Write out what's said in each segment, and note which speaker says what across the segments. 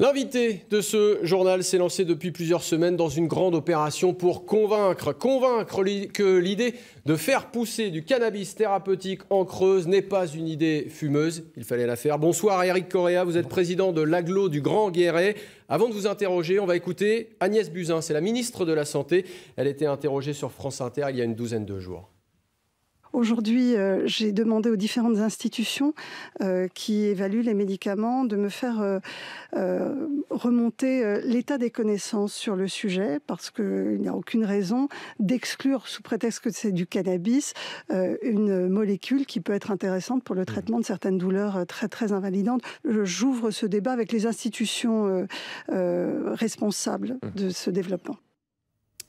Speaker 1: L'invité de ce journal s'est lancé depuis plusieurs semaines dans une grande opération pour convaincre que l'idée de faire pousser du cannabis thérapeutique en Creuse n'est pas une idée fumeuse. Il fallait la faire. Bonsoir Éric Correa, vous êtes président de l'Agglo du Grand Guéret. Avant de vous interroger, on va écouter Agnès Buzyn, c'est la ministre de la Santé. Elle était interrogée sur France Inter il y a une douzaine de jours.
Speaker 2: Aujourd'hui, j'ai demandé aux différentes institutions qui évaluent les médicaments de me faire remonter l'état des connaissances sur le sujet, parce qu'il n'y a aucune raison d'exclure, sous prétexte que c'est du cannabis, une molécule qui peut être intéressante pour le traitement de certaines douleurs très invalidantes. J'ouvre ce débat avec les institutions responsables de ce développement.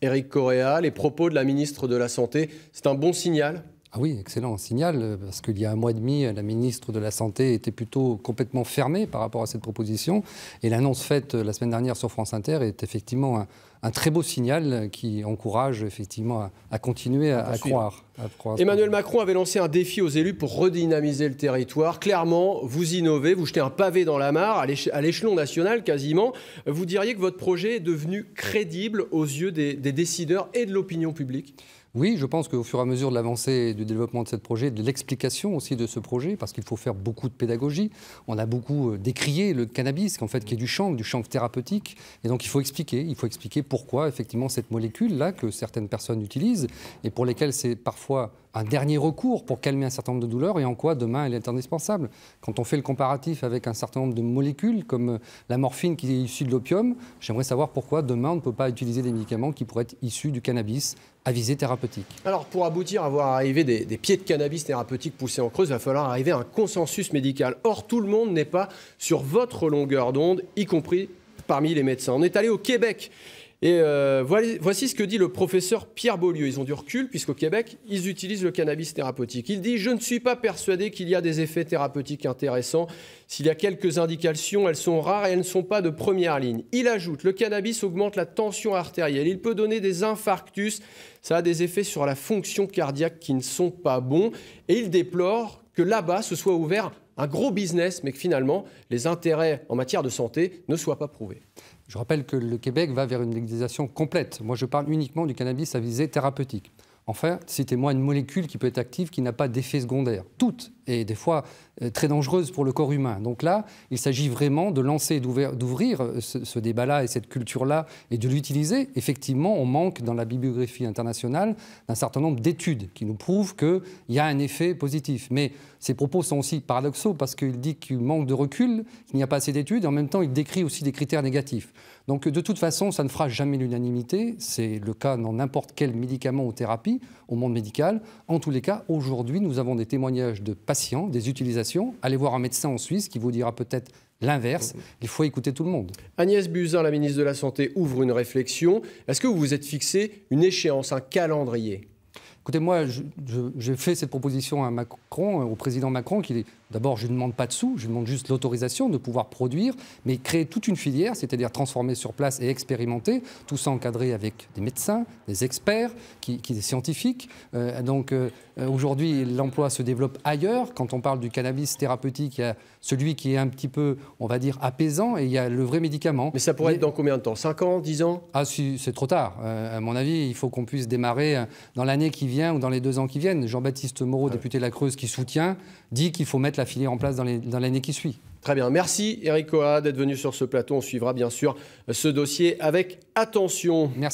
Speaker 1: Éric Correa, les propos de la ministre de la Santé, c'est un bon signal ?
Speaker 3: Ah oui, excellent signal, parce qu'il y a un mois et demi, la ministre de la Santé était plutôt complètement fermée par rapport à cette proposition. Et l'annonce faite la semaine dernière sur France Inter est effectivement un très beau signal qui encourage effectivement à continuer à croire.
Speaker 1: Emmanuel Macron avait lancé un défi aux élus pour redynamiser le territoire. Clairement, vous innovez, vous jetez un pavé dans la mare, à l'échelon national quasiment. Vous diriez que votre projet est devenu crédible aux yeux des décideurs et de l'opinion publique ?
Speaker 3: Oui, je pense qu'au fur et à mesure de l'avancée et du développement de ce projet, de l'explication aussi de ce projet, parce qu'il faut faire beaucoup de pédagogie. On a beaucoup décrié le cannabis, qui est du chanvre thérapeutique. Et donc il faut expliquer pourquoi effectivement cette molécule-là que certaines personnes utilisent et pour lesquelles c'est parfois un dernier recours pour calmer un certain nombre de douleurs et en quoi demain elle est indispensable. Quand on fait le comparatif avec un certain nombre de molécules comme la morphine qui est issue de l'opium, j'aimerais savoir pourquoi demain on ne peut pas utiliser des médicaments qui pourraient être issus du cannabis à visée thérapeutique.
Speaker 1: Alors pour aboutir à voir arriver des pieds de cannabis thérapeutique poussés en Creuse, il va falloir arriver à un consensus médical. Or tout le monde n'est pas sur votre longueur d'onde, y compris parmi les médecins. On est allé au Québec. Et voici ce que dit le professeur Pierre Beaulieu. Ils ont du recul puisqu'au Québec, ils utilisent le cannabis thérapeutique. Il dit « Je ne suis pas persuadé qu'il y a des effets thérapeutiques intéressants. S'il y a quelques indications, elles sont rares et elles ne sont pas de première ligne. » Il ajoute « Le cannabis augmente la tension artérielle. Il peut donner des infarctus. Ça a des effets sur la fonction cardiaque qui ne sont pas bons. » Et il déplore que là-bas se soit ouvert un gros business, mais que finalement, les intérêts en matière de santé ne soient pas prouvés.
Speaker 3: Je rappelle que le Québec va vers une légalisation complète. Moi, je parle uniquement du cannabis à visée thérapeutique. Enfin, citez-moi une molécule qui peut être active, qui n'a pas d'effet secondaire. Toutes, et des fois très dangereuses pour le corps humain. Donc là, il s'agit vraiment de lancer, d'ouvrir ce débat-là et cette culture-là et de l'utiliser. Effectivement, on manque dans la bibliographie internationale d'un certain nombre d'études qui nous prouvent qu'il y a un effet positif. Mais ces propos sont aussi paradoxaux parce qu'il dit qu'il manque de recul, qu'il n'y a pas assez d'études, et en même temps, il décrit aussi des critères négatifs. Donc de toute façon, ça ne fera jamais l'unanimité. C'est le cas dans n'importe quel médicament ou thérapie au monde médical. En tous les cas, aujourd'hui, nous avons des témoignages de patients, des utilisations. Allez voir un médecin en Suisse qui vous dira peut-être l'inverse. Il faut écouter tout le monde.
Speaker 1: Agnès Buzyn, la ministre de la Santé, ouvre une réflexion. Est-ce que vous vous êtes fixé une échéance, un calendrier ?
Speaker 3: Écoutez, moi, j'ai fait cette proposition à Macron, au président Macron, d'abord, je ne demande pas de sous, je demande juste l'autorisation de pouvoir produire, mais créer toute une filière, c'est-à-dire transformer sur place et expérimenter, tout ça encadré avec des médecins, des experts, des scientifiques. Aujourd'hui, l'emploi se développe ailleurs. Quand on parle du cannabis thérapeutique, il y a celui qui est un petit peu, on va dire, apaisant, et il y a le vrai médicament.
Speaker 1: Mais ça pourrait être dans combien de temps ? 5 ans, 10 ans ?
Speaker 3: Ah, si, c'est trop tard. À mon avis, il faut qu'on puisse démarrer dans l'année qui vient ou dans les 2 ans qui viennent. Jean-Baptiste Moreau, député de la Creuse, qui soutient, dit qu'il faut mettre la filière en place dans l'année qui suit.
Speaker 1: Très bien. Merci Éric Correa d'être venu sur ce plateau. On suivra bien sûr ce dossier avec attention.
Speaker 3: Merci.